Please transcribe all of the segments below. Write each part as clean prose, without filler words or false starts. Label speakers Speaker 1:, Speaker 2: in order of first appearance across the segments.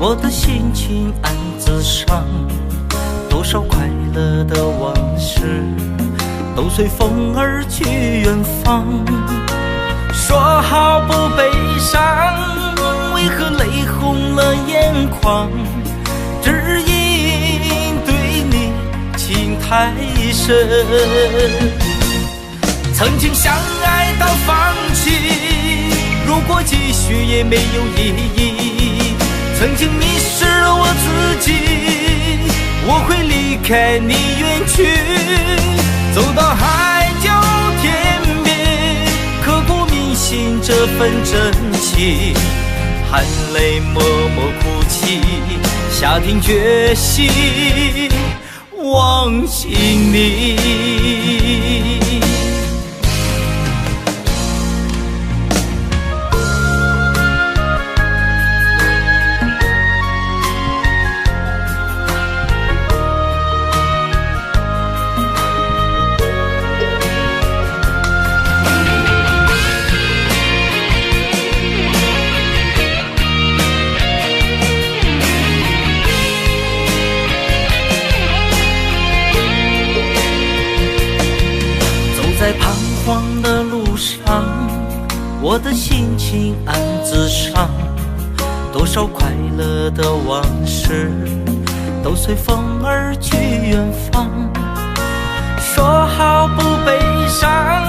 Speaker 1: 我的心情暗自伤，多少快乐的往事都随风而去远方。说好不悲伤，为何泪红了眼眶？只因对你情太深。曾经相爱到放弃，如果继续也没有意义。曾经迷失了我自己，我会离开你远去，走到海角天边，刻骨铭心这份真情，含泪默默哭泣，下定决心忘记你。在彷徨的路上，我的心情暗自伤，多少快乐的往事都随风而去远方。说好不悲伤，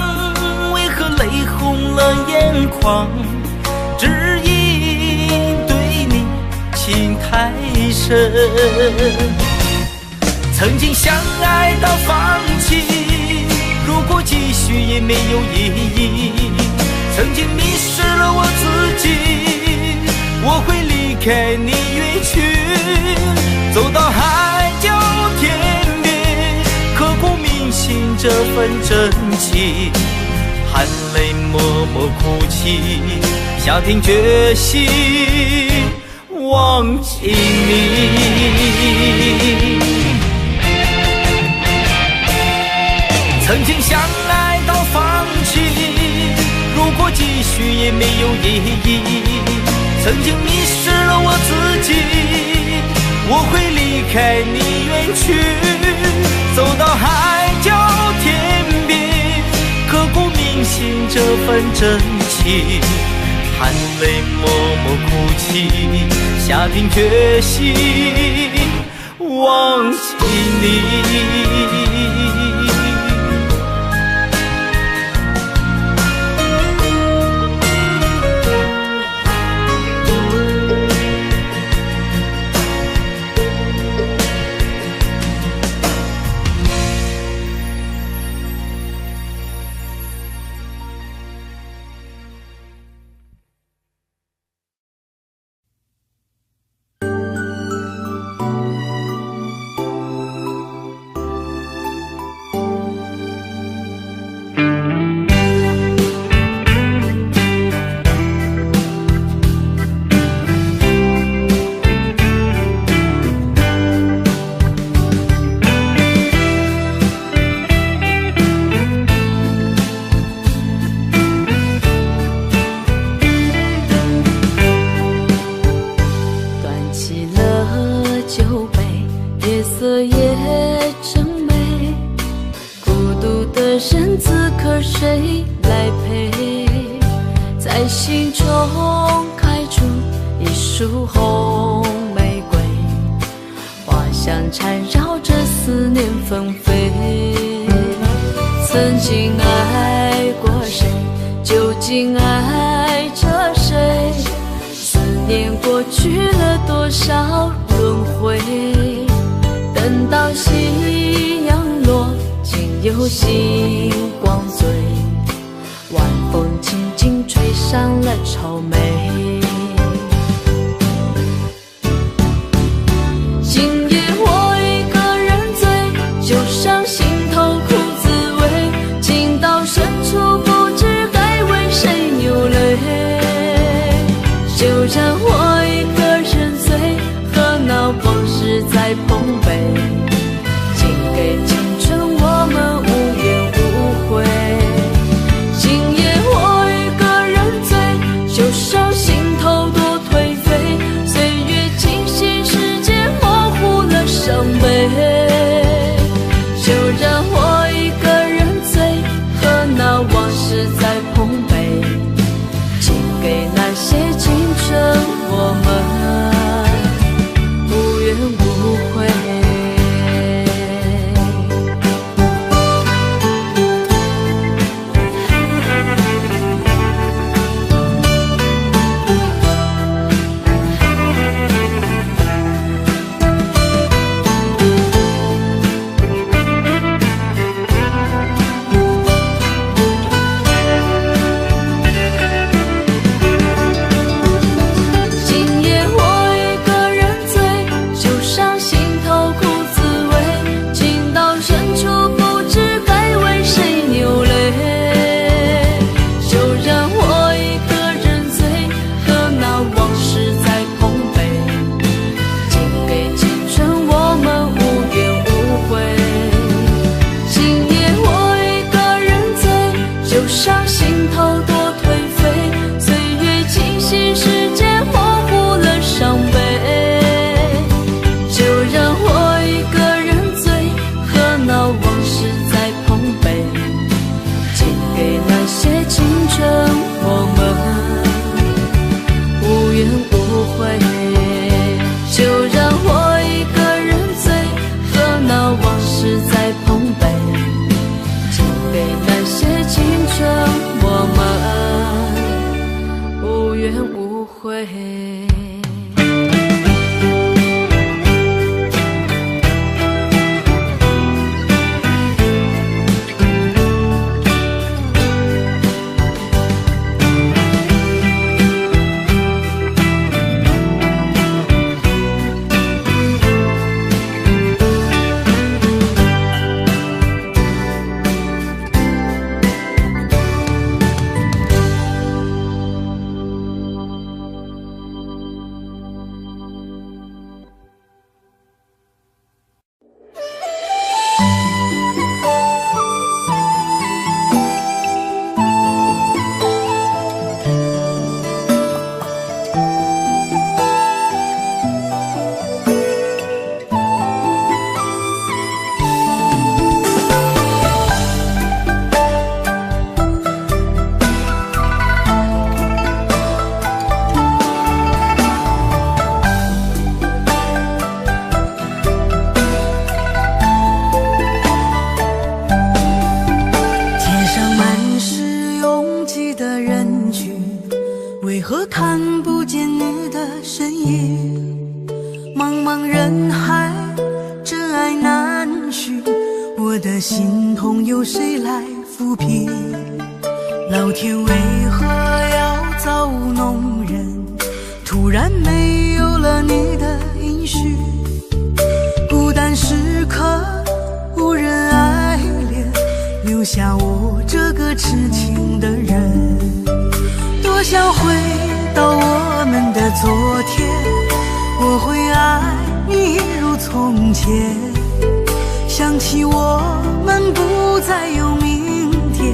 Speaker 1: 为何泪红了眼眶？只因对你情太深。曾经相爱到放弃，如果继续也没有意义。曾经迷失了我自己，我会离开你远去，走到海角天边，刻骨铭心这份真情，含泪默默哭泣，下定决心忘记你。曾经相爱到放弃，如果继续也没有意义。曾经迷失了我自己，我会离开你远去，走到海角天边，刻骨铭心这份真情，含泪默默哭泣，下定决心忘记你。
Speaker 2: 谁来陪？在心中开出一束红玫瑰，花香缠绕着思念纷飞。曾经爱过谁，究竟爱着谁？思念过去了多少轮回？等到夕阳落，竟有星光醉，晚风轻轻吹上了愁眉。今夜我一个人醉，就上心头苦滋味，情到深处不知该为谁流泪。就让我一个人醉，和闹往事在碰杯，请给青春我们无怨无悔。今夜我一个人醉，就上
Speaker 3: 心痛由谁来抚平？老天为何要造物弄人？突然没有了你的应许，孤单时刻无人爱怜，留下我这个痴情的人。多想回到我们的昨天，我会爱你如从前。想起我们不再有明天，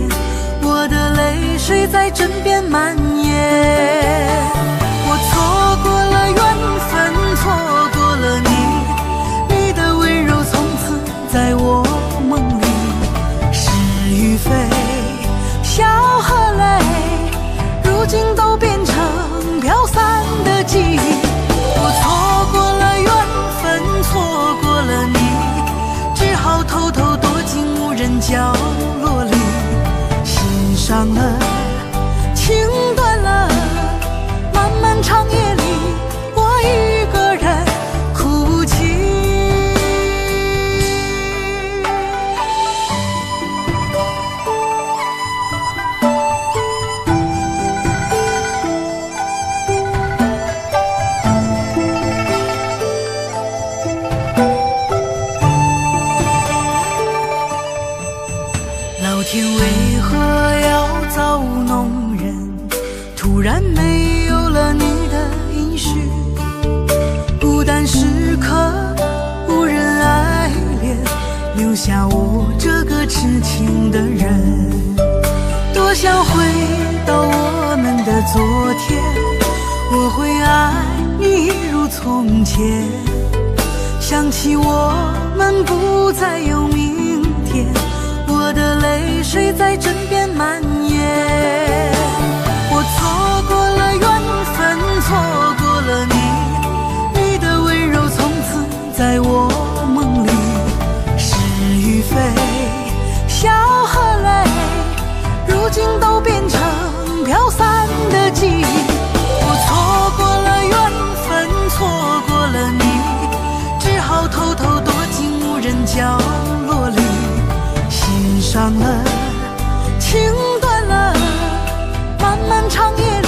Speaker 3: 我的泪水在枕边蔓延。我错过了缘分，错过了你，你的温柔从此在我梦里。是与非，笑和泪，如今都变成飘散的记忆。我错过了缘分，错过了你，只好偷偷躲进无人角落里。心伤了，情断了，漫漫长夜里，我一个人哭泣。老天为何要造物弄人？突然没有了你的应许，孤单时刻无人爱怜，留下我这个痴情的人。多想回到我们的昨天，我会爱你如从前。想起我们不再有明天，我的泪水在枕边蔓延。我错过了缘分，错过了你，你的温柔从此在我梦里。是与非，笑和泪，如今都变成飘散的记忆。我错过了缘分，错过了你，只好偷偷躲进无人角落里。心伤了，情断了，漫漫长夜里，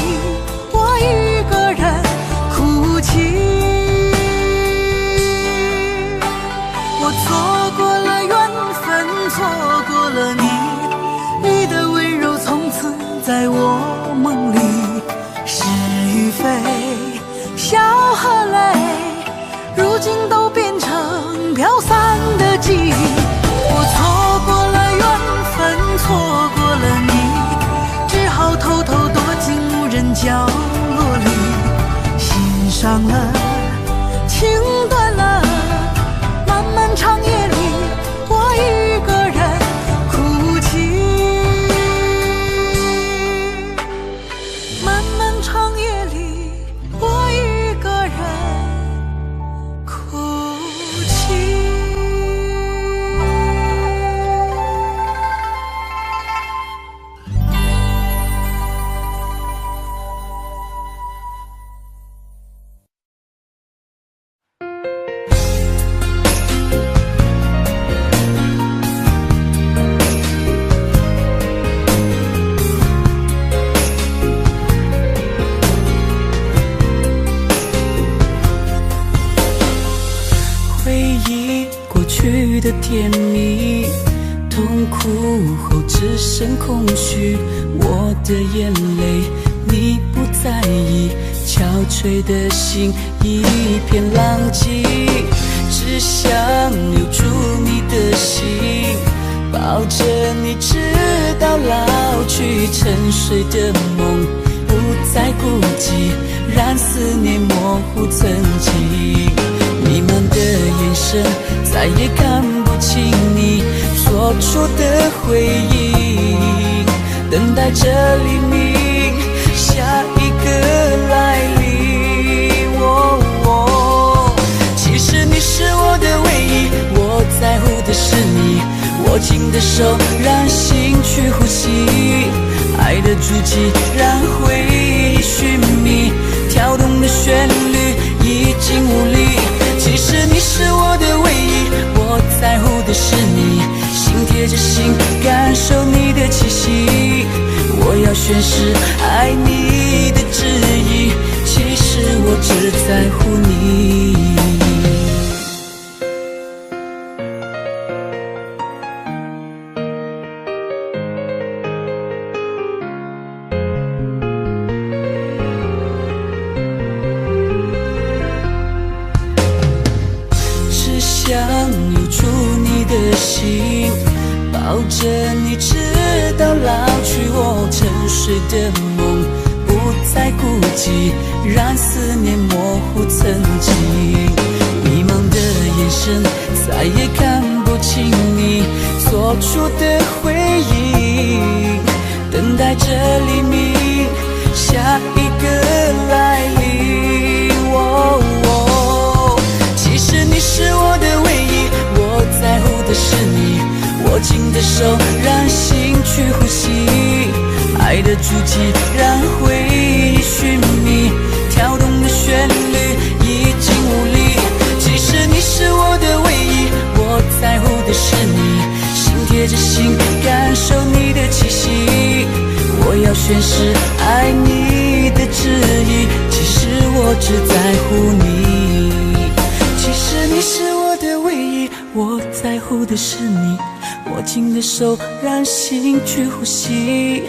Speaker 3: 我一个人哭泣。我错过了缘分，错过了你，你的温柔从此在我梦里。是与非，笑和泪，如今都变成飘散的记忆。我错过了缘分，错过了你，只好偷偷躲进无人角落里。心伤了，情断了，漫漫长夜里，我一个人哭泣。漫漫长夜里，我一个人哭泣。
Speaker 4: 的甜蜜，痛苦后只剩空虚。我的眼泪你不在意，憔悴的心一片狼藉。只想留住你的心，抱着你直到老去。沉睡的梦不再孤寂，让思念模糊曾经。弥漫的眼神再也看不清你说出的回应，等待着黎明，下一个来临。其实你是我的唯一，我在乎的是你，握紧的手让心去呼吸，爱的足迹让回忆寻觅，跳动的旋律已经无力。其实你是我的唯一，我在乎的是你，心跳贴着心感受你的气息。我要宣誓爱你的旨意，其实我只在乎你。只想留住你的心，抱着你直到老去。我沉睡的梦不再孤寂，让思念模糊曾经。迷茫的眼神再也看不清你做出的回应，等待着黎明，下一个来临。其实你是我的唯一，我在乎的是你，握紧的手让心去呼吸，爱的足迹让回忆寻觅，跳动的旋律已经无力。其实你是我的唯一，我在乎的是你，心贴着心感受你的气息。我要宣誓爱你的旨意，其实我只在乎你。其实你是我的唯一，我在乎的是你，握紧的手让心去呼吸，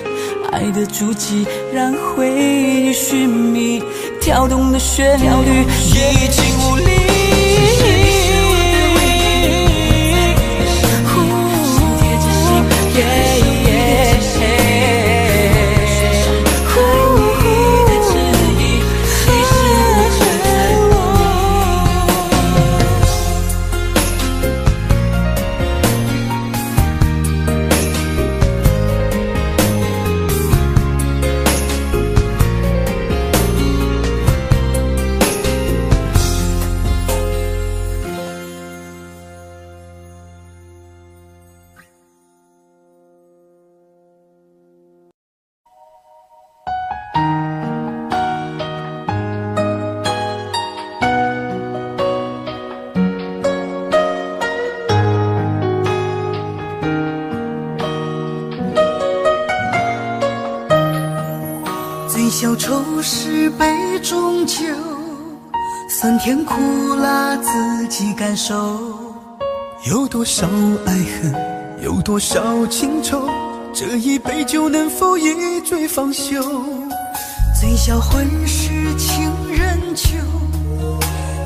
Speaker 4: 爱的足迹让回忆寻觅，跳动的旋律已经无力。
Speaker 3: 小愁是杯中酒，酸甜苦辣自己感受。
Speaker 5: 有多少爱恨，有多少情愁，这一杯酒能否一醉方休？
Speaker 3: 醉消魂是情人酒，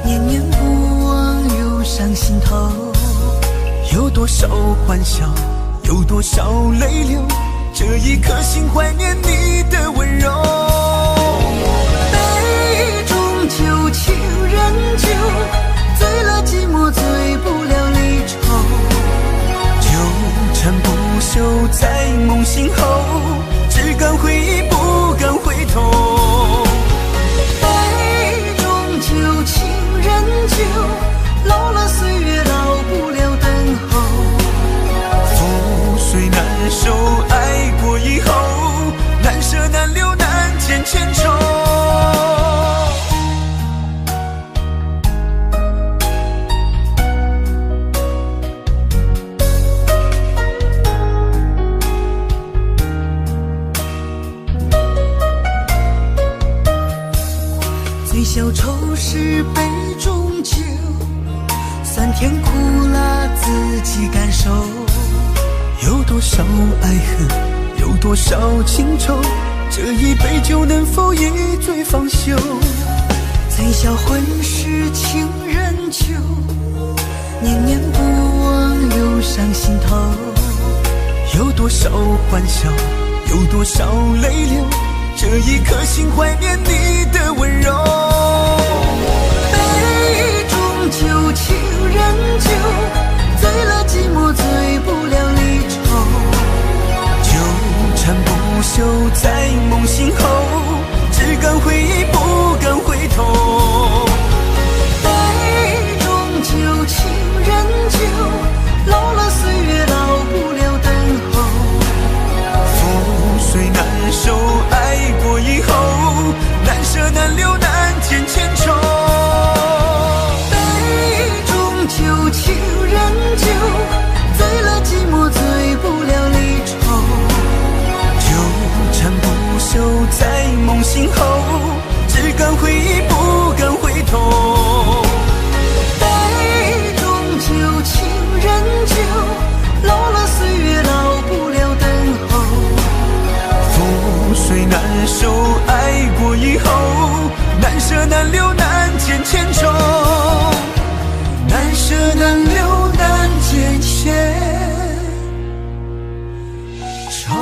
Speaker 3: 念念不忘忧伤心头。
Speaker 5: 有多少欢笑，有多少泪流，这一颗心怀念你的温柔。
Speaker 3: 杯中酒，情人酒，醉了寂寞，醉不了离愁。
Speaker 5: 纠缠不休在梦醒后，只敢回忆不敢回头。
Speaker 3: 杯中酒，情人酒，老了岁月老不了等候。
Speaker 5: 覆水难收，爱过以后，难舍难留难见千愁。
Speaker 3: 醉消愁是杯中酒，酸甜苦辣自己感受。
Speaker 5: 有多少爱恨，有多少情愁，这一杯酒能否一醉方休？
Speaker 3: 醉消魂是情人酒，念念不忘忧伤心头。
Speaker 5: 有多少欢笑，有多少泪流，这一颗心怀念你的温柔。
Speaker 3: 杯中酒，情人酒，醉了寂寞，醉不了离愁。
Speaker 5: 纠缠不休在梦醒后，只敢回忆不敢回头。
Speaker 3: 杯中酒，情人酒，老了岁月老不了等候。
Speaker 5: 覆水难收，爱过以后，难舍难留难见千愁。
Speaker 3: 杯中酒，情人
Speaker 5: 难留难见千重，难舍难留难见千重。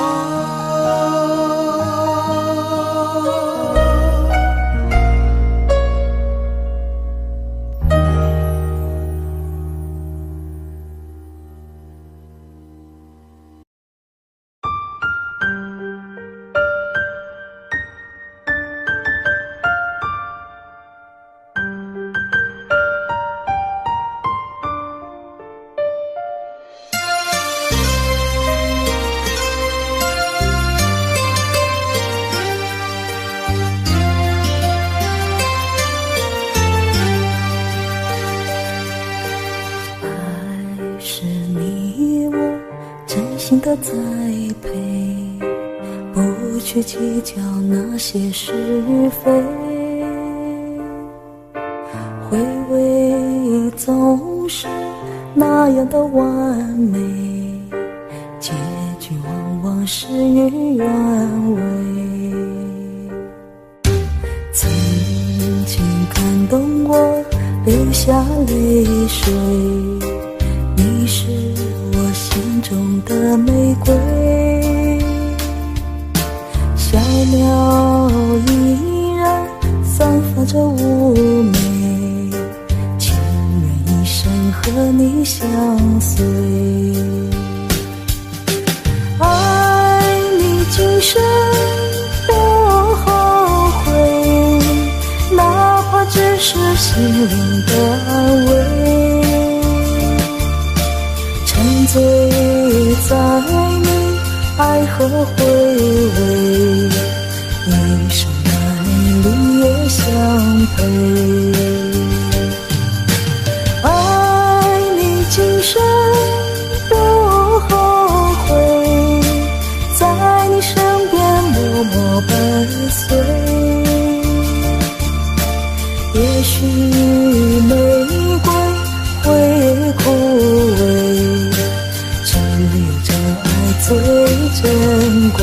Speaker 3: 的栽培，不去计较那些是非，回味总是那样的完美，结局往往事与愿违。曾经感动我流下泪水，你是我心中的玫瑰，小鸟依然散发着妩媚，情愿一生和你相随，爱你今生不后悔，哪怕只是心灵的安慰，沉醉在你爱和回味，一生来绿叶相陪，爱你今生不后悔，在你身边默默伴随，也许玫瑰会枯萎，只有真爱最珍贵。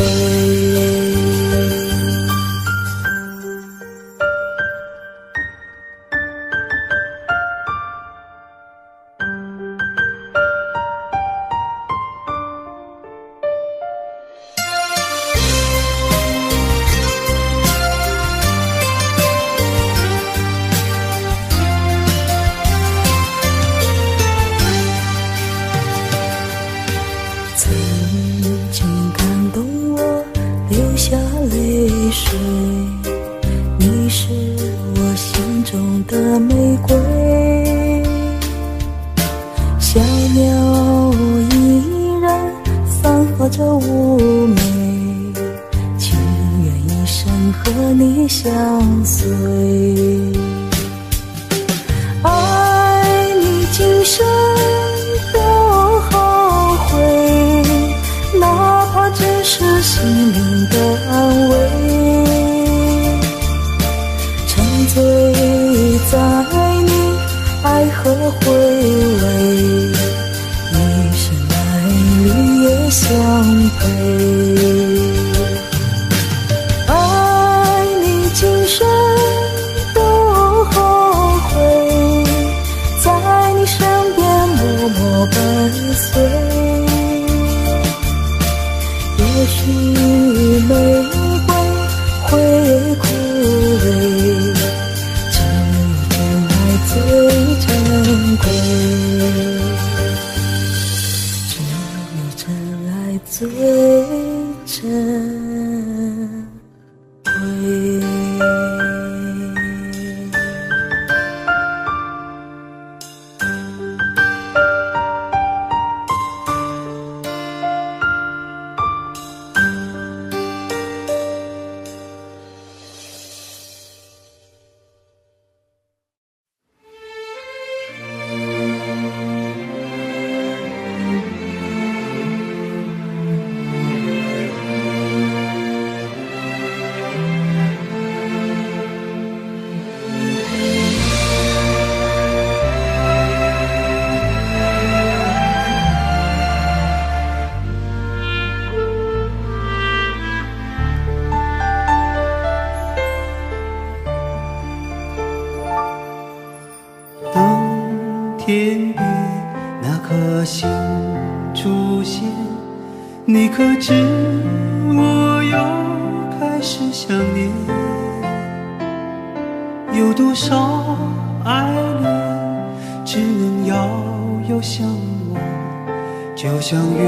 Speaker 3: 你是我心中的玫瑰，小鸟依然散发着妩媚，情愿一生和你相随，爱你今生不后悔，哪怕只是心灵的安慰，沉醉在你爱和回味，一生来绿叶相陪，爱你今生不后悔，在你身边默默伴随，也许玫瑰会枯萎，只有真爱最珍贵，只有真爱最珍贵。
Speaker 5: 你可知我又开始想念？有多少爱恋只能遥遥相望，就像月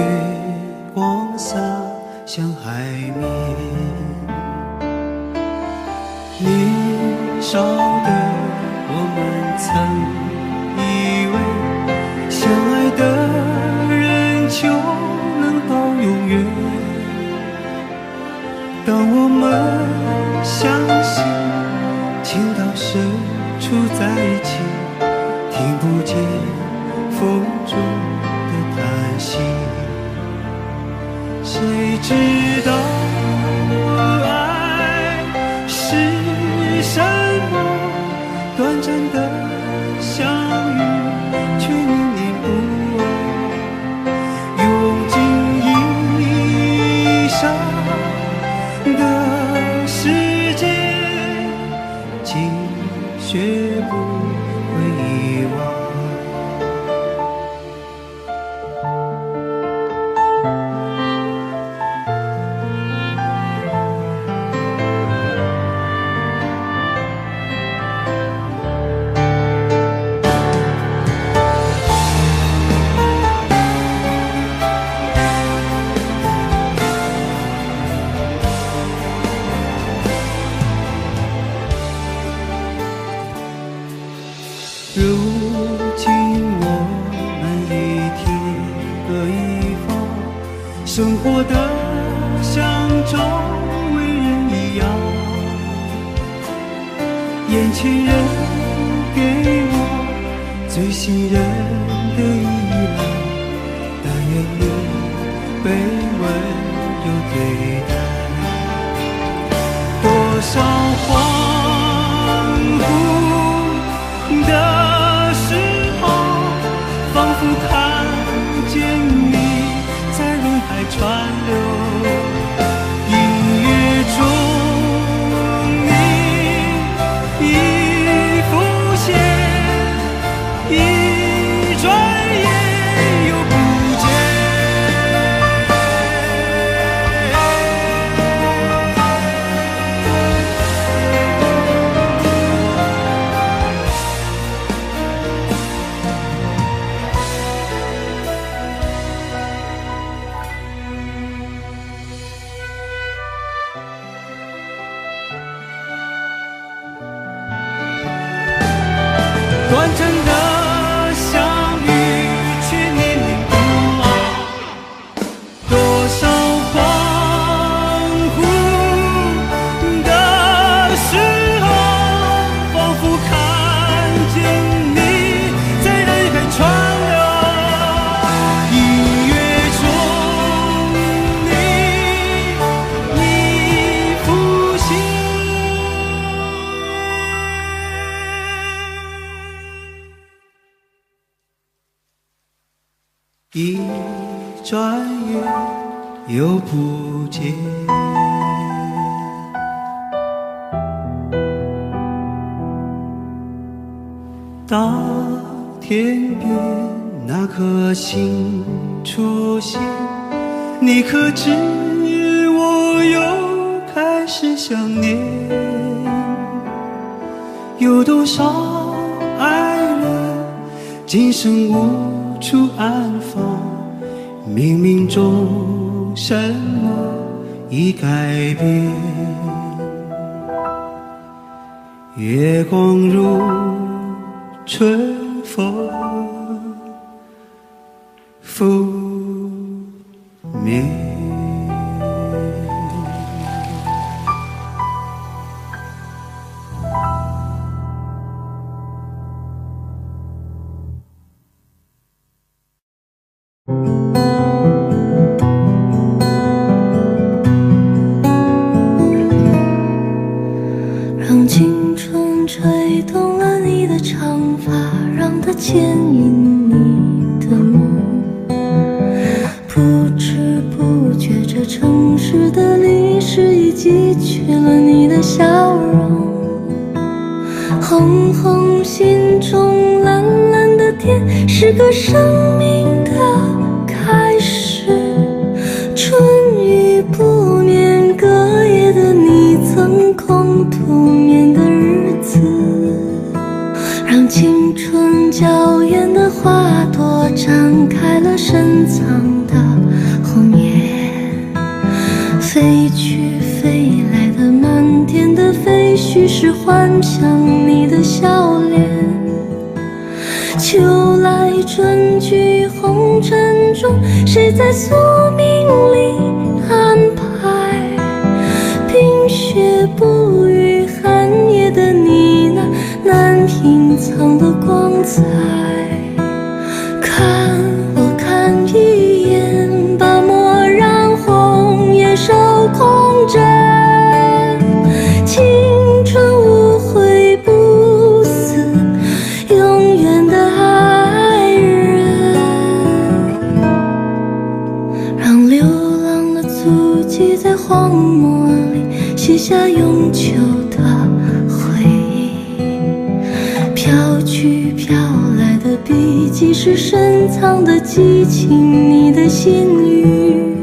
Speaker 5: 光洒向海面。年少的我们曾以为相爱的人就能到永远，当我们相信情到深处在一起，听不见风中的叹息，谁知道爱是什么？短暂的相遇却念念不忘，用尽一生的时间，竟学不会遗忘。如今我们一天各一方，生活的像周围人一样，眼前人给我最信任的依赖，但愿你被温柔对待。多少恍惚的时候，仿佛看见你在人海川流，音乐中你已浮现，一转眼又不见。短暂的相遇却念念不忘，多少恍惚的时候，仿佛看见你在人海川流，音乐中你已浮现。一转眼又不见，大天边那颗星出现，你可知我又开始想念？有多少爱人今生无处安放，冥冥中什么已改变？月光如春风拂面。
Speaker 2: 让青春吹动了你的长发，让它牵引你的梦。不知不觉，这城市的历史已记取了你的笑容。哼哼，心中蓝蓝的天，是个生命的开始。春飞去飞来的满天的飞絮，是幻想你的笑脸。秋来春去红尘中，谁在宿命里安排？冰雪不语寒夜的你那难隐藏的光彩。看我看一眼，把墨染红颜手空枕。青春无悔不死，永远的爱人。让流浪的足迹在荒漠里写下永久的回忆。飘去飘来的笔迹，是深藏的激情，你的心语。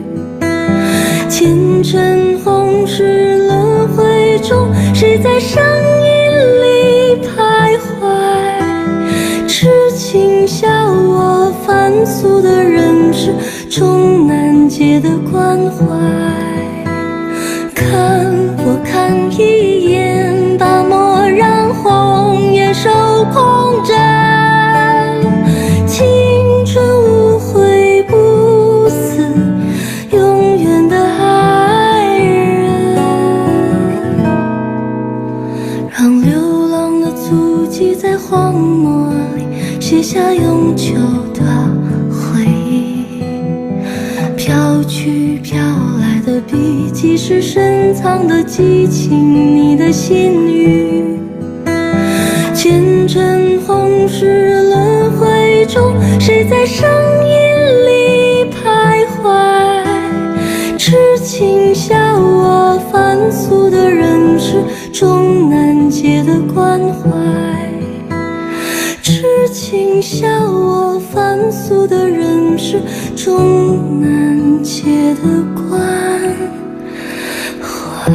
Speaker 2: 前尘红世轮回中，谁在声音里徘徊？痴情笑我凡俗的人世，终难解的关怀。看我看一眼，把墨染红颜手空枕。青春无悔不死，永远的爱人。让流浪的足迹在荒漠里写下永久的回忆。飘去飘来的笔迹，是深藏的激情，你的心语。前尘红世轮回中，谁在声音里徘徊？痴情笑我凡俗的人世，终难解的关怀。痴情笑我凡俗的人世，终难解的关怀。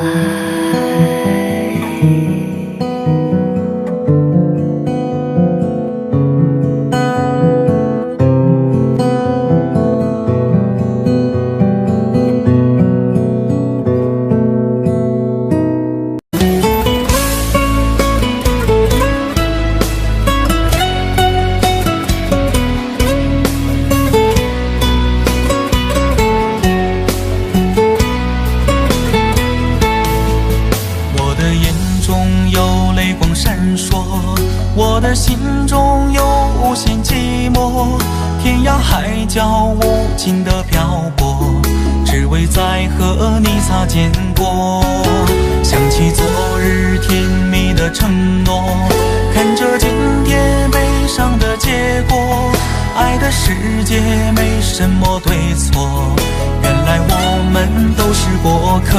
Speaker 1: 心中有无限寂寞，天涯海角无尽的漂泊，只为再和你擦肩过。想起昨日甜蜜的承诺，看着今天悲伤的结果。爱的世界没什么对错，原来我们都是过客。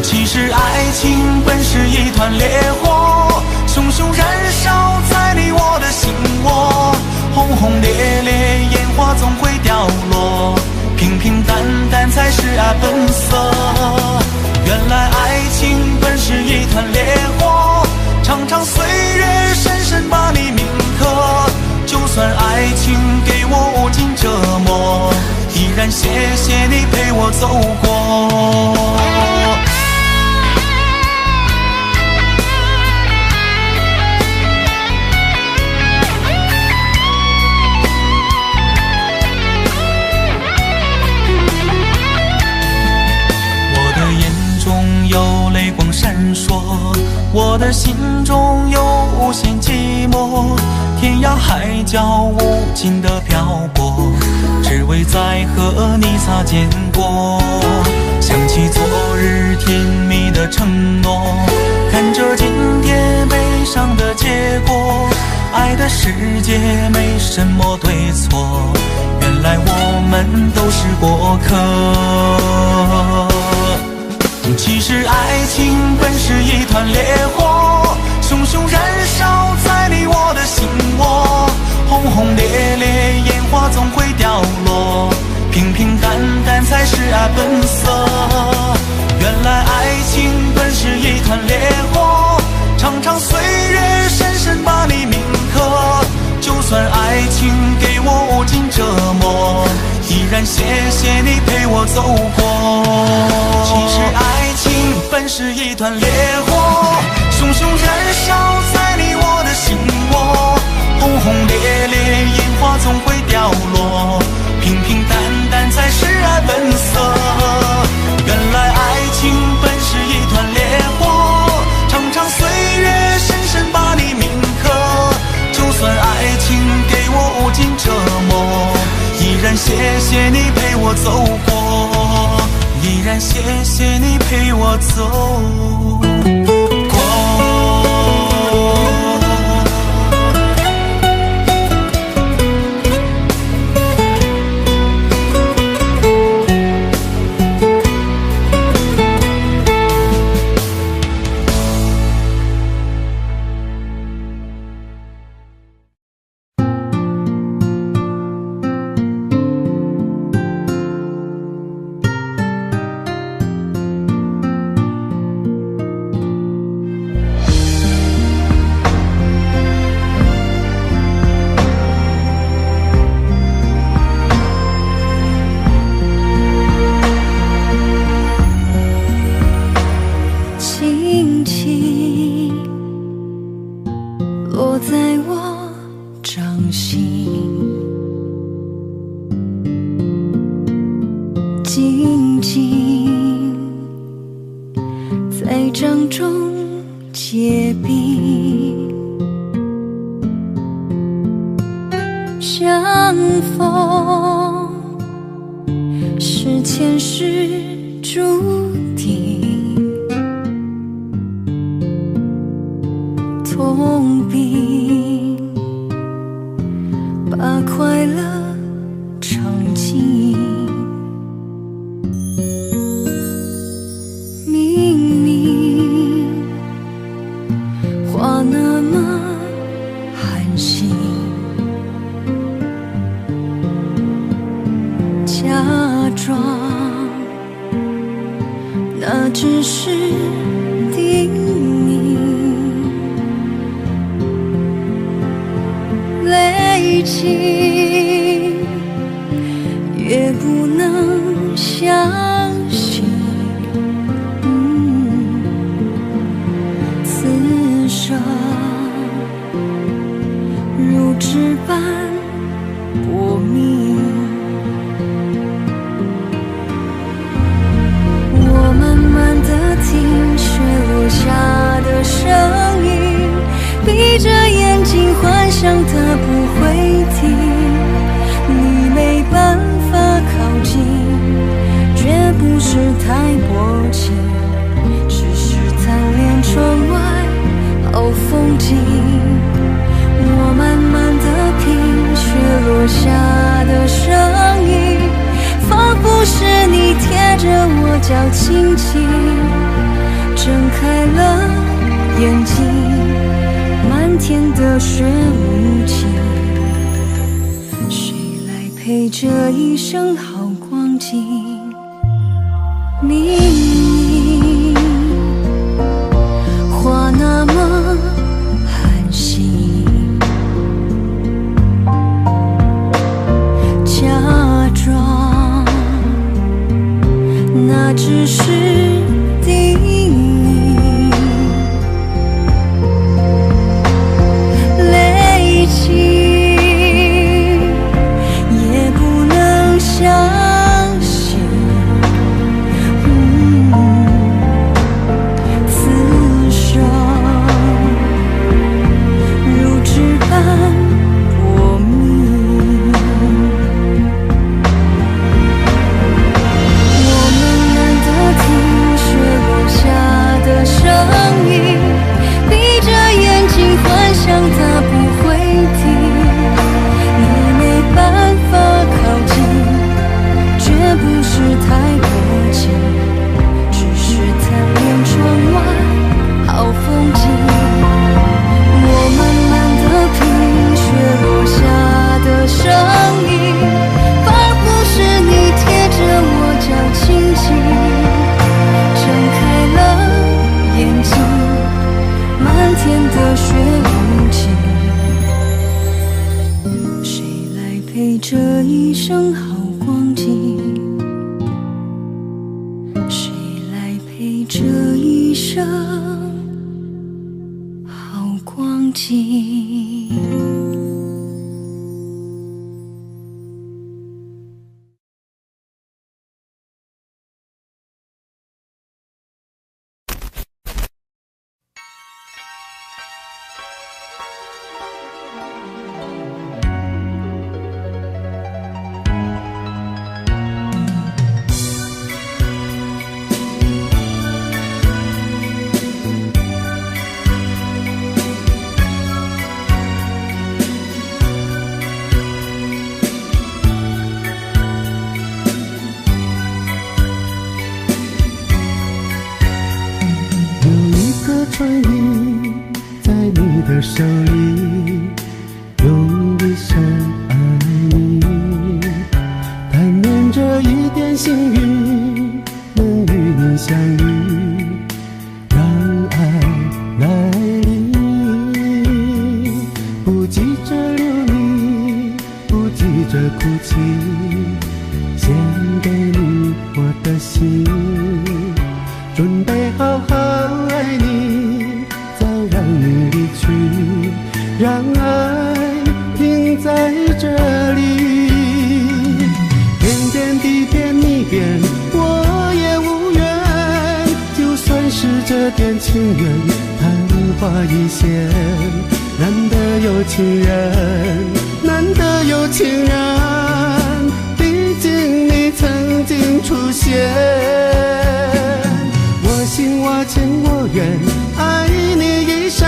Speaker 1: 其实爱情本是一团烈火，熊熊燃烧在你我的心窝。轰轰烈烈，烟花总会掉落，平平淡淡才是本色。原来爱情本是一团烈火，长长岁月深深把你铭刻。就算爱情给我无尽折磨，依然谢谢你陪我走过。有泪光闪烁，我的心中有无限寂寞，天涯海角无尽的漂泊，只为再和你擦肩过。想起昨日甜蜜的承诺，看着今天悲伤的结果。爱的世界没什么对错，原来我们都是过客。其实爱情本是一团烈火，熊熊燃烧在你我的心窝。轰轰烈烈，烟花总会掉落，平平淡淡才是本色。原来爱情本是一团烈火，长长岁月深深把你铭刻。就算爱情给我无尽折磨，依然
Speaker 6: 然谢谢你陪我走过。其实爱情本是一团烈火，熊熊燃烧在你我的心窝，轰轰烈烈烟花总会掉落，平平淡淡才是爱本色。原来爱情本是一团烈火，长长岁月深深把你铭刻。就算爱情给我无尽折磨，依然谢谢你陪我走过，依然谢谢你陪我走过。
Speaker 3: 静静在掌中结冰，相逢是前世注定，痛并把快乐尝尽。明明话那么寒心，假装那只是叮咛，累积越不能相信，此生如纸般薄命。我慢慢地听雪落下的声音，闭着眼睛幻想它不会停，你没办法靠近，绝不是太薄情，只是贪恋窗外好风景。我慢慢地听雪落下的声音，仿佛是你贴着我脚轻轻睁开了眼睛，漫天的雪无情，谁来陪这一生好光景？明明话那么寒心，假装那只是叮咛，累积也不能相信，此生如纸般薄命。我慢慢地听雪落下的声音，闭着眼睛幻想它不会停，你没办法靠近，绝不是太薄情，只是贪恋窗外好风景。我慢慢地听雪落下的声音，仿佛是你贴着我脚轻轻睁开了眼睛，漫天的雪无情，谁来陪这一生好光景？
Speaker 2: 生好光景。
Speaker 5: 传音在你的手里，用一生爱你，但愿这一点幸运能与你相遇，让爱来临。不急着流离，不急着哭泣，献给你我的心，准备好好爱你，再让你离去，让爱停在这里。点点滴点你变，我也无怨，就算是这点情缘昙花一现。难得有情人，难得有情人，毕竟你曾经出现。我心我情我愿，爱你一生，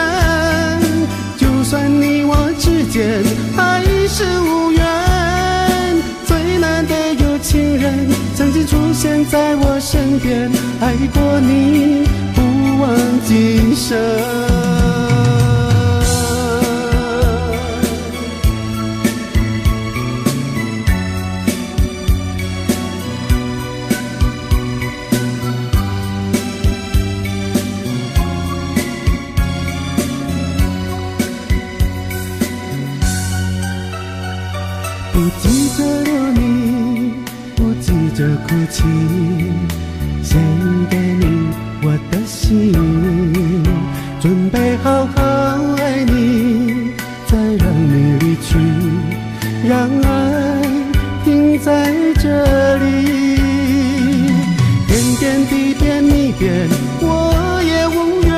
Speaker 5: 就算你我之间还是无缘。最难得有情人曾经出现在我身边，爱过你不忘今生。不急着流离，不急着哭泣，献给你我的心，准备好好爱你，再让你离去，让爱停在这里。点点滴点你变，我也无怨，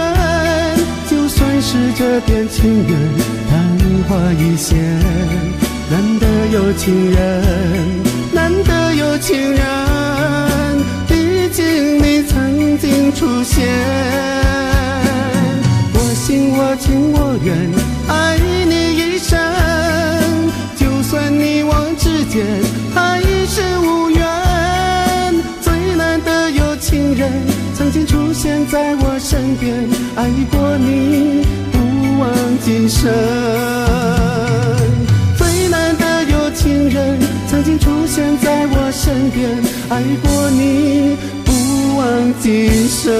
Speaker 5: 就算是这点情缘昙花一现。难得有情人，难得有情人，毕竟你曾经出现。我心我情我愿，爱你一生，就算你我之间还是无缘。最难得有情人曾经出现在我身边，爱过你不忘今生。情人曾经出现在我身边，爱过你不忘今生。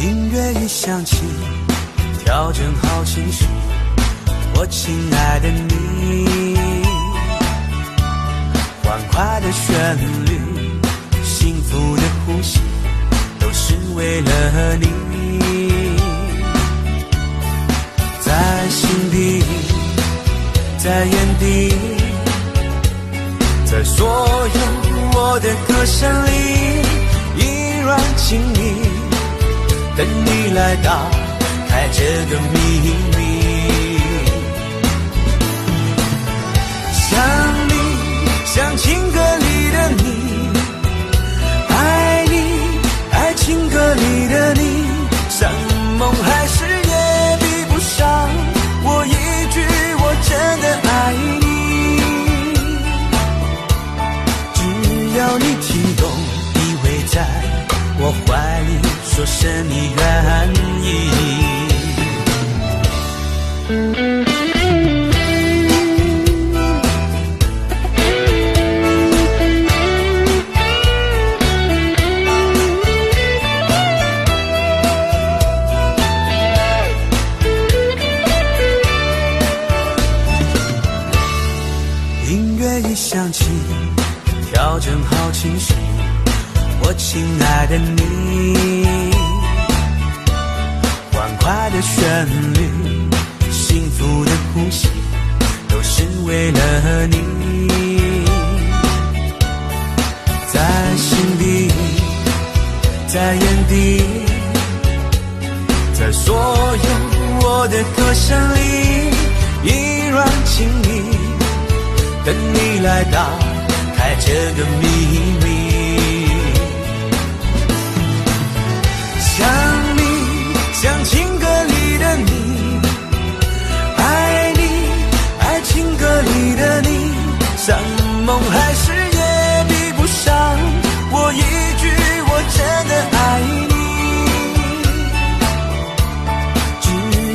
Speaker 6: 音乐一响起，调整好情绪，我亲爱的你，欢快的旋律，幸福的呼吸，都是为了你。在心底，在眼底，在所有我的歌声里，依然亲密，等你来打开这个秘密。像你，像情歌里的你，爱你是你愿意。
Speaker 5: 音乐一响起，调整好情绪，我亲爱的你，欢快的旋律，幸福的呼吸，都是为了你。在心底，在眼底，在所有我的歌声里，一软情意，等你来打开这个秘密。想你，像情歌里的你，爱你，爱情歌里的你，像梦还是也比不上我一句我真的爱你。只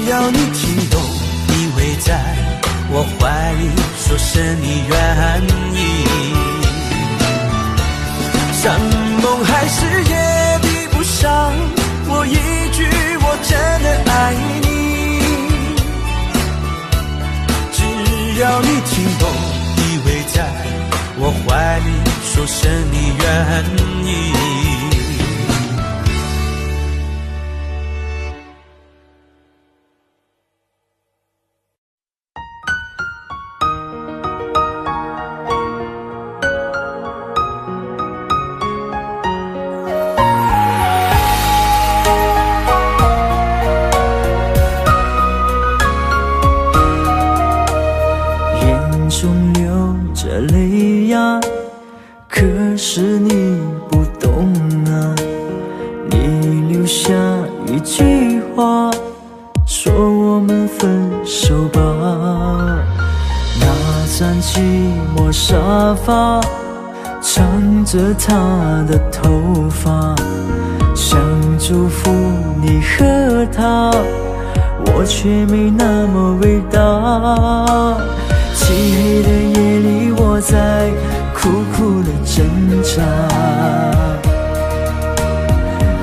Speaker 5: 要你听懂，依偎在我怀里，说是你愿意，像梦还是也比不上我一句我真的爱你。只要你听懂，依偎在我怀里，说是你愿意。
Speaker 7: 中流着泪呀，可是你不懂啊。你留下一句话，说我们分手吧。那张寂寞沙发，藏着他的头发，想祝福你和他，我却没那么伟大。漆黑的夜里，我在苦苦的挣扎，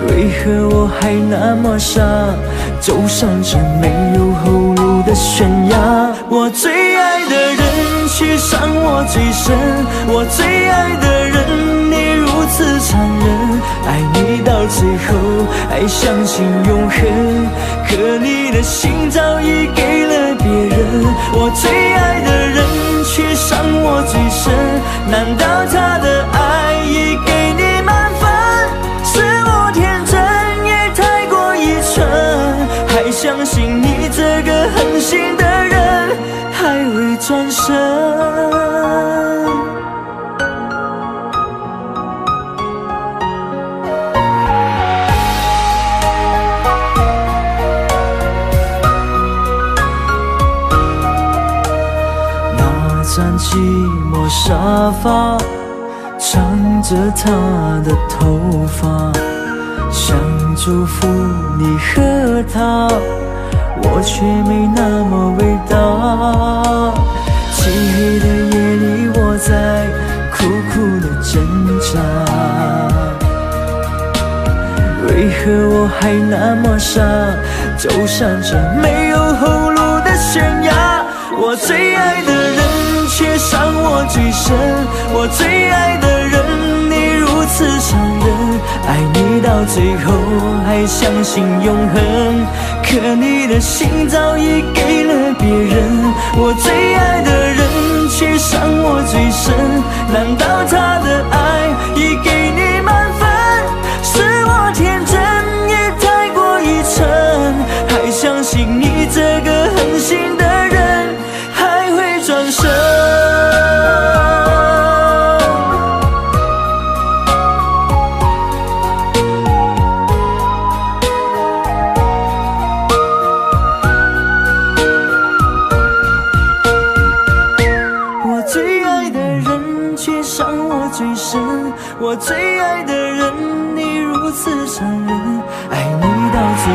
Speaker 7: 为何我还那么傻，走上这没有后路的悬崖。我最爱的人却伤我最深，我最爱的人你如此残忍，爱你到最后还相信永恒，可你的心早已给了别人。我最爱的人却伤我最深，难道他的爱已给你满分？是我天真也太过愚蠢，还相信你这个狠心的人还会转身。张寂寞沙发，藏着他的头发，想祝福你和他，我却没那么伟大。漆黑的夜里，我在苦苦的挣扎，为何我还那么傻，走上这没有后路的悬崖。我最爱的人却伤我最深，我最爱的人你如此残忍，爱你到最后还相信永恒，可你的心早已给了别人。我最爱的人却伤我最深，难道他的爱已给你满分？是我天真也太过愚蠢，还相信你这个狠心的人还会转身。我最爱的人却伤我最深，我最爱的人你如此残忍，爱你最后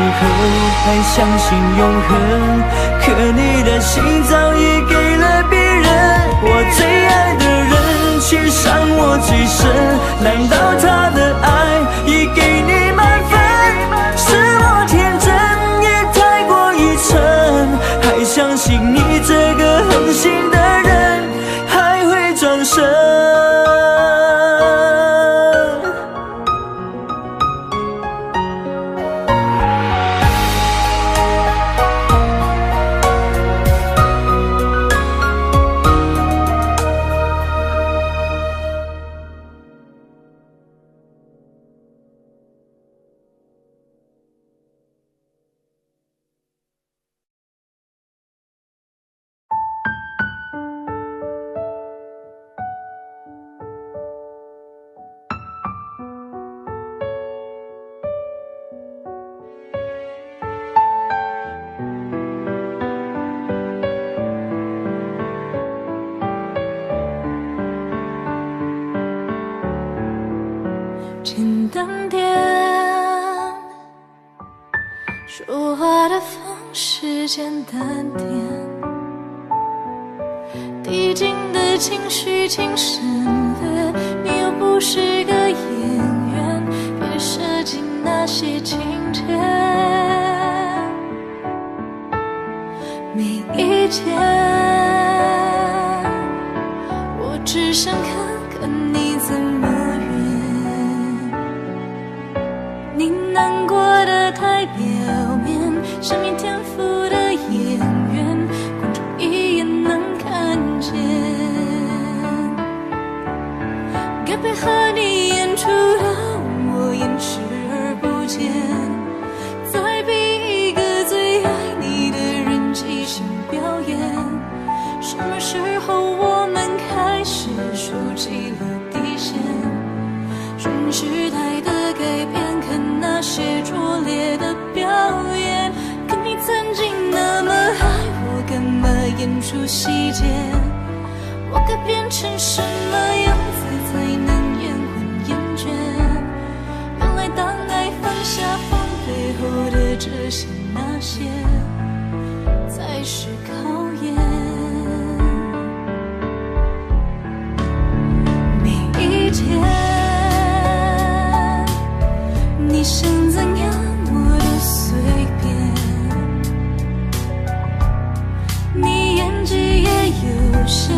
Speaker 7: 还相信永恒，可你的心早已给了别人。我最爱的人却伤我最深，难道他的爱已给你满分？是我天真也太过愚蠢，还相信你这个狠心的人还会转身。
Speaker 2: 简单点，说话的方式简单点，递进的情绪请省略，你又不是个演员，别设计那些情节。没意见，我只想看看你怎么你难过的太表面，像没天赋的演员，观众一眼能看见。该配合你演出的我演视而不见，再逼一个最爱你的人即兴表演。什么时候我们开始竖起了底线？顺时代的改变，看那些拙劣的表演。可你曾经那么爱我，干嘛演出细节？我该变成什么样子才能延缓厌倦？原来当爱放下放背后的这些那些，才是考验。没意见，你想怎样我都随便，你演技也有限，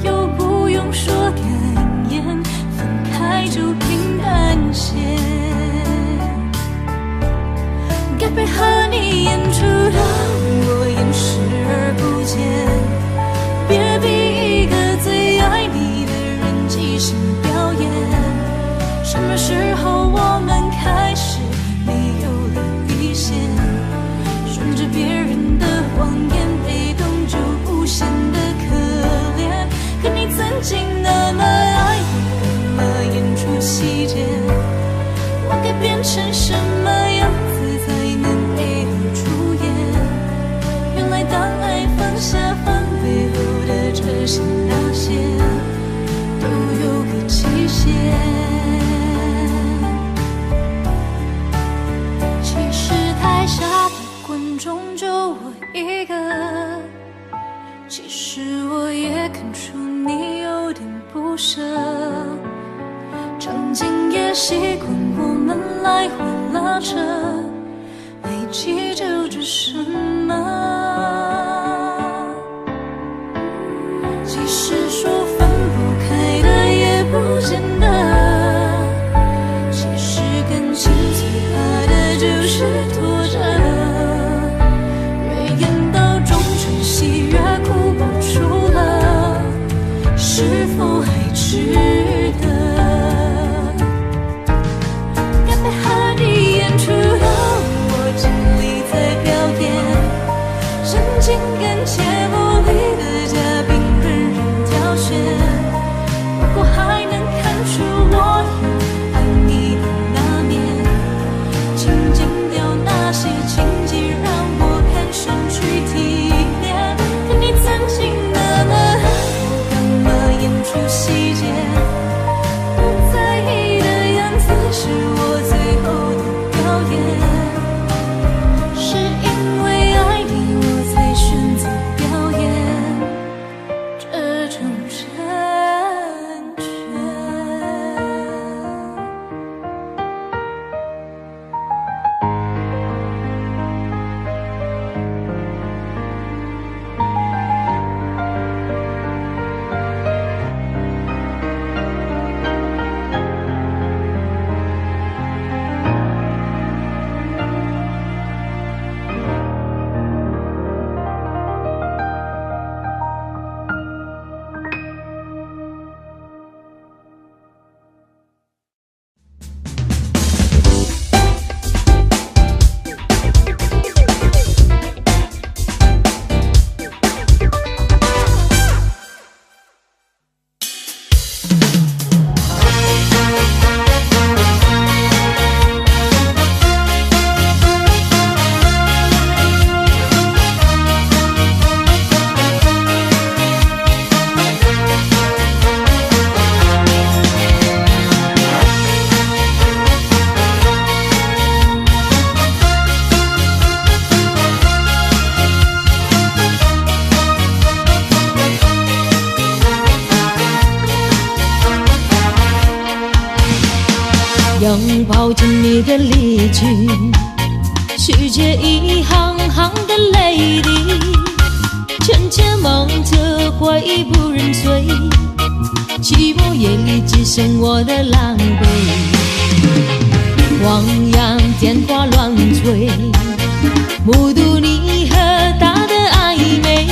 Speaker 2: 又不用说感言，分开就平淡些。该配合你演出的我演视而不见，别逼一个最爱你的人即兴表演。什么时候我们开始没有了底线？顺着别人的谎言，被动就不显得可怜。可你曾经那么爱我，干嘛演出细节？我该变成什么样子才能配合出演？原来当爱放下放背后的这些那些，都有个期限。台下的观众就我一个，其实我也看出你有点不舍，场景也习惯我们来回拉扯，没记住这什么。其实说分不开的也不见得，其实感情最怕的就是拖着，越演到中场戏越哭不出了，是否还值得？该配合你演出的我尽力在表演，真情跟节目里的嘉宾任人挑选，如果还能看出我有爱你的那面，请剪掉那些情节让我看上去体面。可你曾经那么爱我，干嘛演出细节？不在意的样子是我最后的表演。拥抱着你的离去，世界一行行的泪滴，沉沉梦着回忆不忍睡，寂寞夜里只剩我的狼狈。汪洋电话乱吹，目睹你和他的暧昧，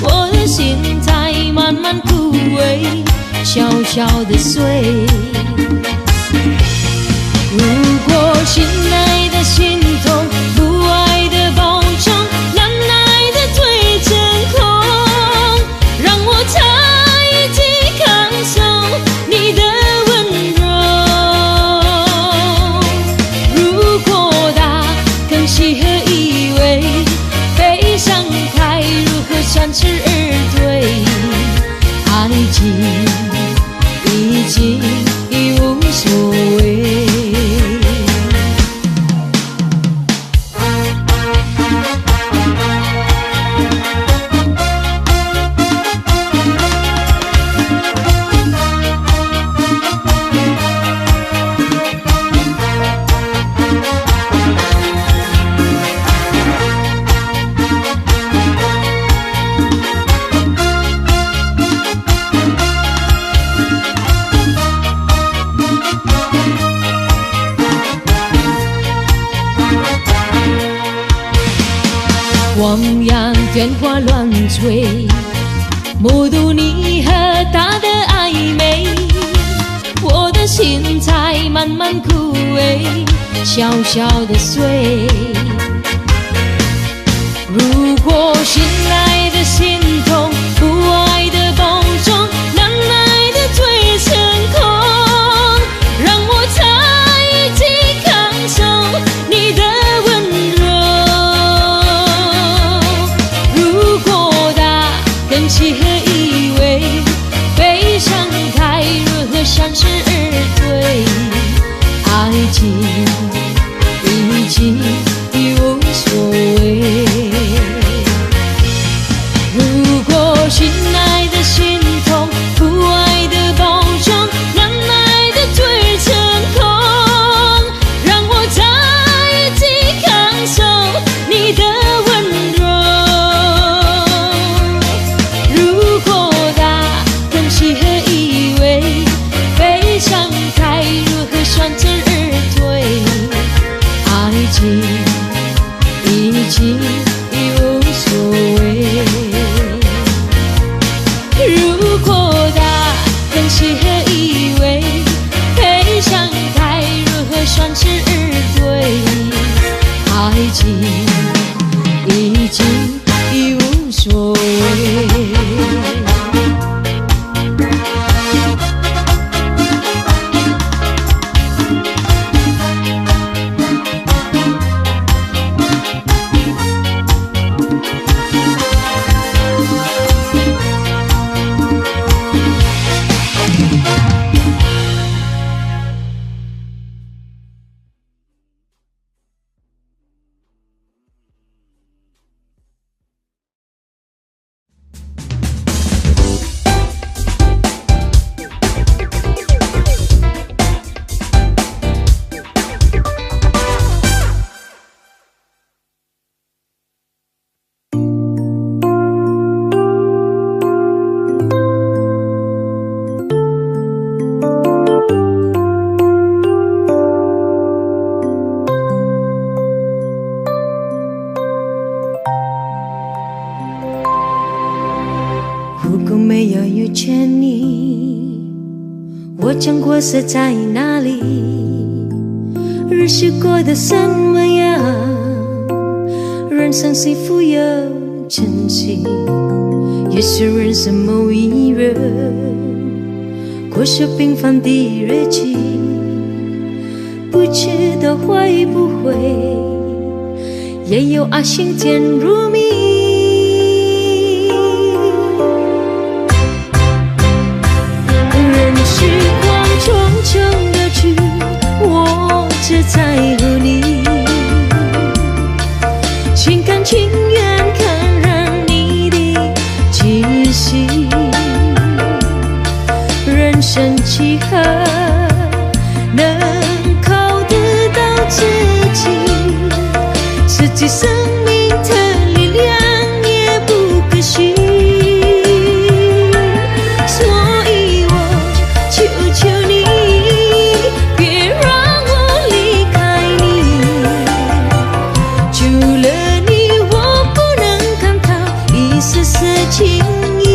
Speaker 2: 我的心在慢慢枯萎，小小的碎。如果心爱的心痛，不爱的保重，难耐的最真空，让我在一起感受你的温柔。如果他更适合依偎，悲伤该如何三十而退？爱情已经已无所谓。汪洋电话乱吹，目睹你和他的暧昧，我的心在慢慢枯萎，小小的碎。如果心爱的心痛，不爱的保重，难耐的最成空，让我在一起感受你的温柔。如果他更适合依偎，悲伤该如何三十而退？爱情已经已无所谓。如果心爱的心痛，不爱的保重，难耐的最成空，让我在一起感受你的温柔。如果他更适合依偎，悲伤该如何三十而退？爱情已经已无所谓。如果他更适合依偎，悲伤该如何三十而退？爱情已经已无所谓。
Speaker 8: 我将过色在哪里？日子过得怎么样？人生是否有珍惜？也是人生某一日，过着平凡的日子，不知道会不会也有爱情甜如蜜。时光匆匆而去，我只在乎你，心甘情愿感染你的气息。人生几何，能靠得到自己，自己生命的力量也不可惜。所以我求求你，别让我离开你，除了你我不能感到一丝丝情意。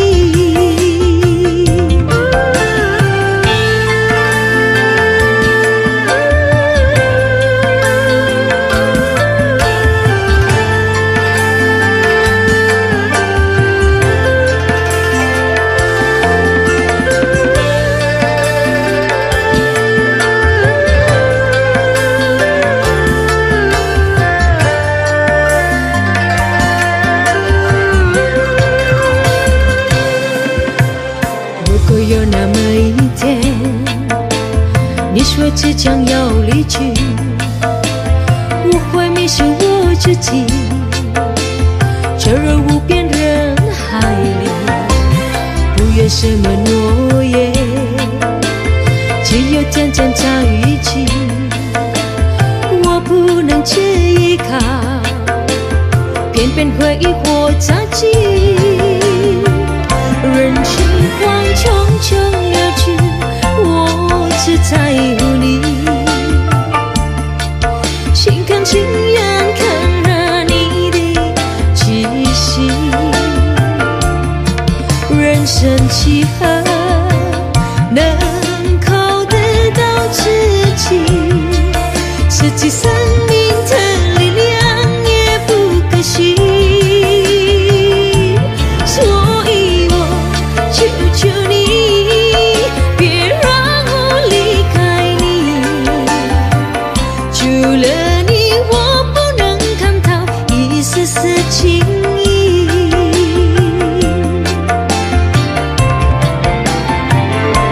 Speaker 8: 有那么一天，你说即将要离去，我会迷失我自己，坠入无边人海里，不愿什么诺言，只有天天在一起。我不能只依靠，偏偏回忆或杂技，人心惶匆匆流去，我只在乎你，心甘情愿看着你的气息。人生几何能靠得到自己，自己生命的力量也不可惜。求你，别让我离开你，除了你我不能感到一丝丝情意。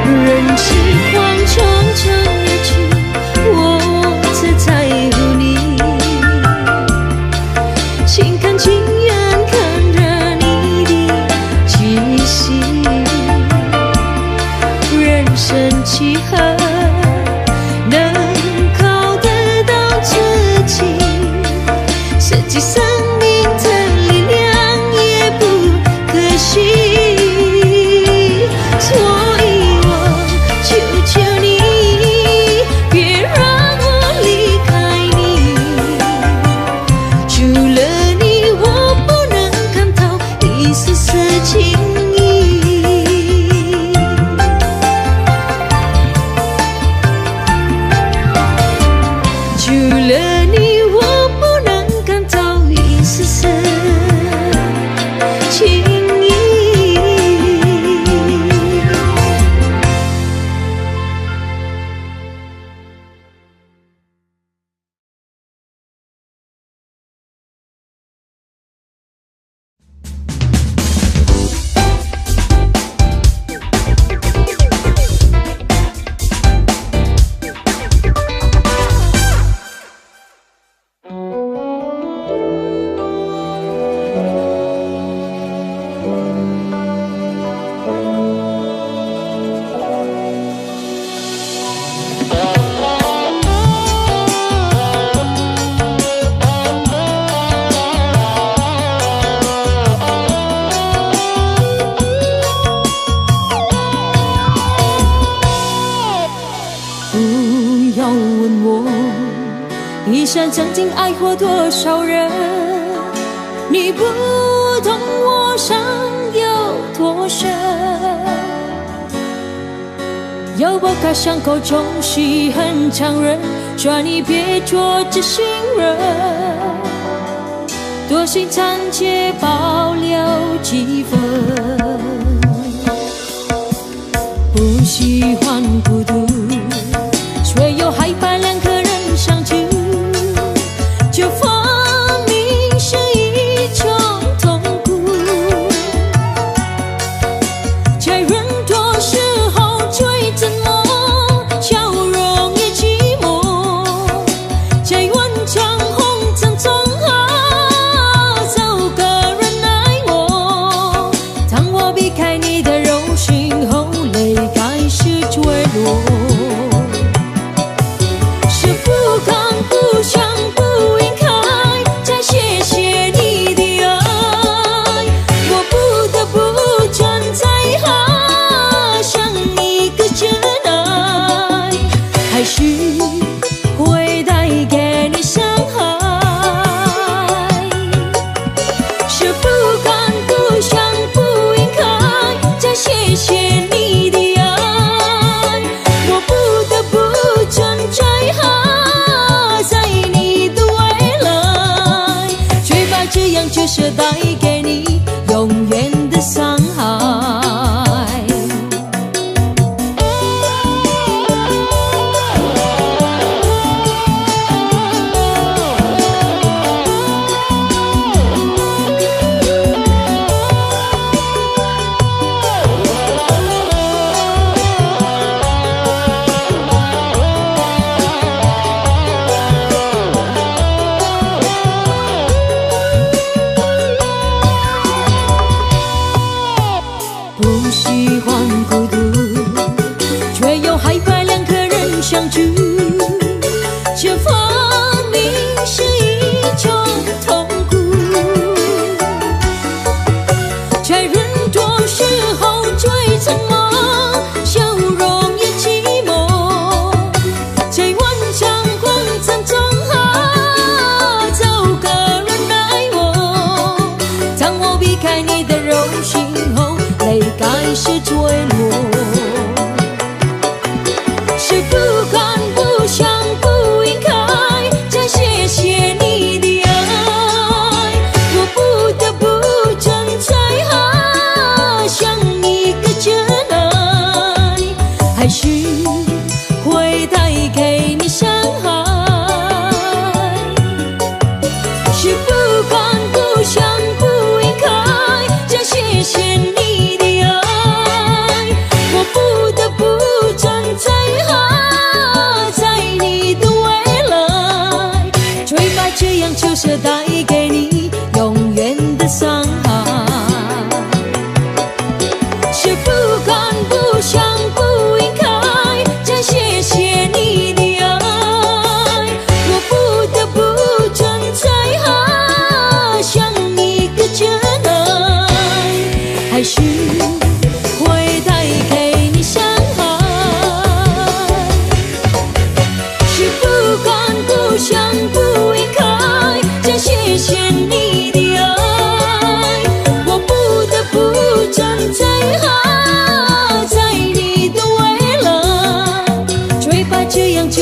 Speaker 8: 人心惶匆匆而去，我只在乎你，心甘情愿看着你的气息。人生几何能靠得到自己，自己生命的力量也不可惜。所以我求求你，别让我离开你，除了你我不能感到一丝丝情意。除了你，我不能感到一丝丝情意。不要问我一生曾经爱过多少人，你不懂我伤有多深。要剥开伤口总是很残忍，劝你别做知心人，多心暂且保留几分。不喜欢孤独，却又害怕两个人相处，这分明是一种痛苦。在人多时候最折磨，笑容也寂寞，在万丈红尘中找个人爱我。当我避开你的柔情后，泪开始坠落。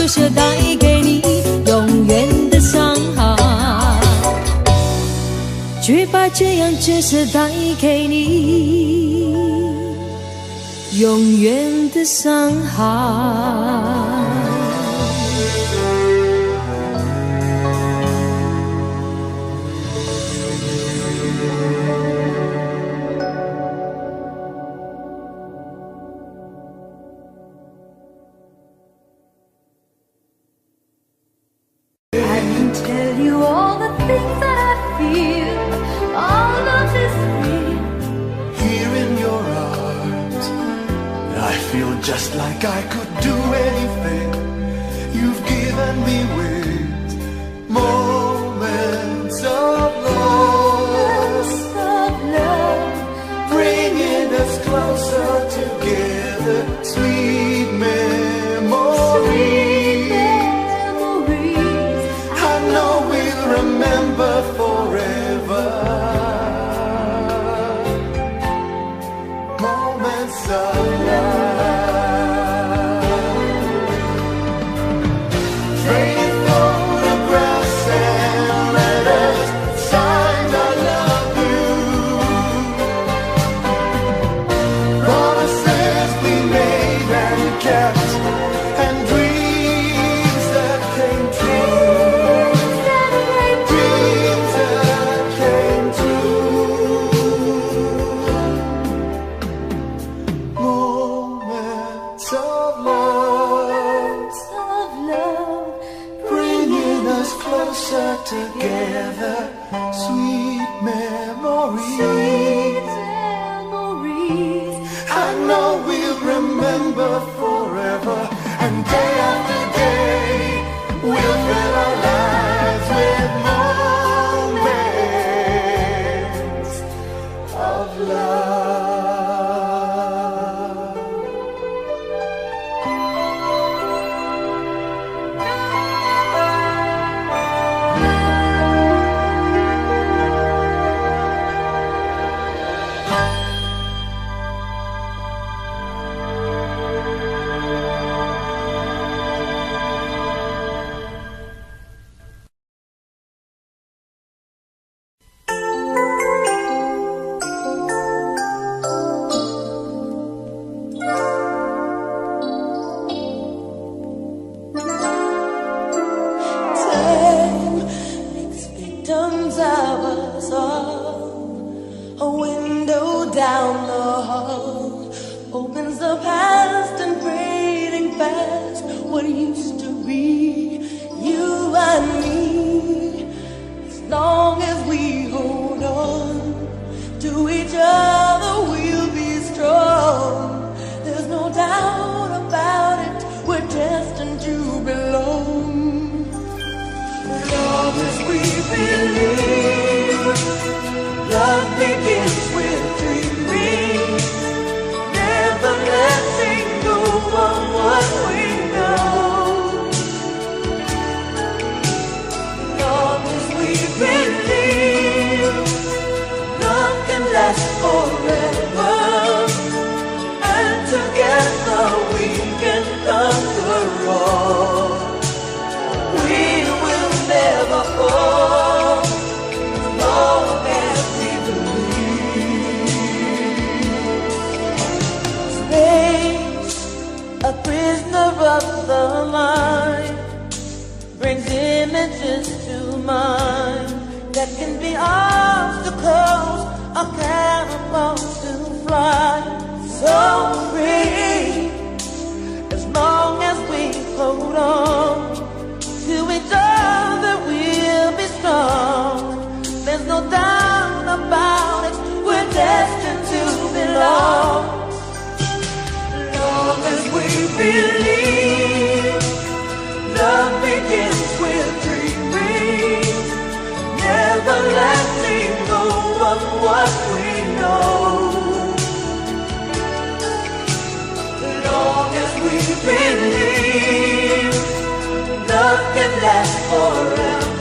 Speaker 2: 舍带给你永远的伤害，却把这样折射带给你永远的伤害。
Speaker 6: Just like I could do anything, you've given me with moments of love, bringing us closer together, sweet memories. I know we'll remember forever. Moments of love. Together, sweet memories. I know we'll remember forever, and day after day we'll fill our lives with moments of love. Down the hall opens the past and fading fast what used to be you and me. As long as we hold on to each other, we'll be strong. There's no doubt about it, we're destined to belong. As long as we believe, love begins with dreaming, never letting go of what we know. Long as we believe, love can last forever, and together we can conquer all. We will never fall, long as we believe. Space, a prisoner of the mind, brings images to mind that can be obstacles or catapults to fly. So free, as long as we hold on to each other, we'll be strong. There's no doubt about it, we're destined to belong. Long as we believe, love begins with dreaming, never letting go of what we know. Long as we believe, love can last forever,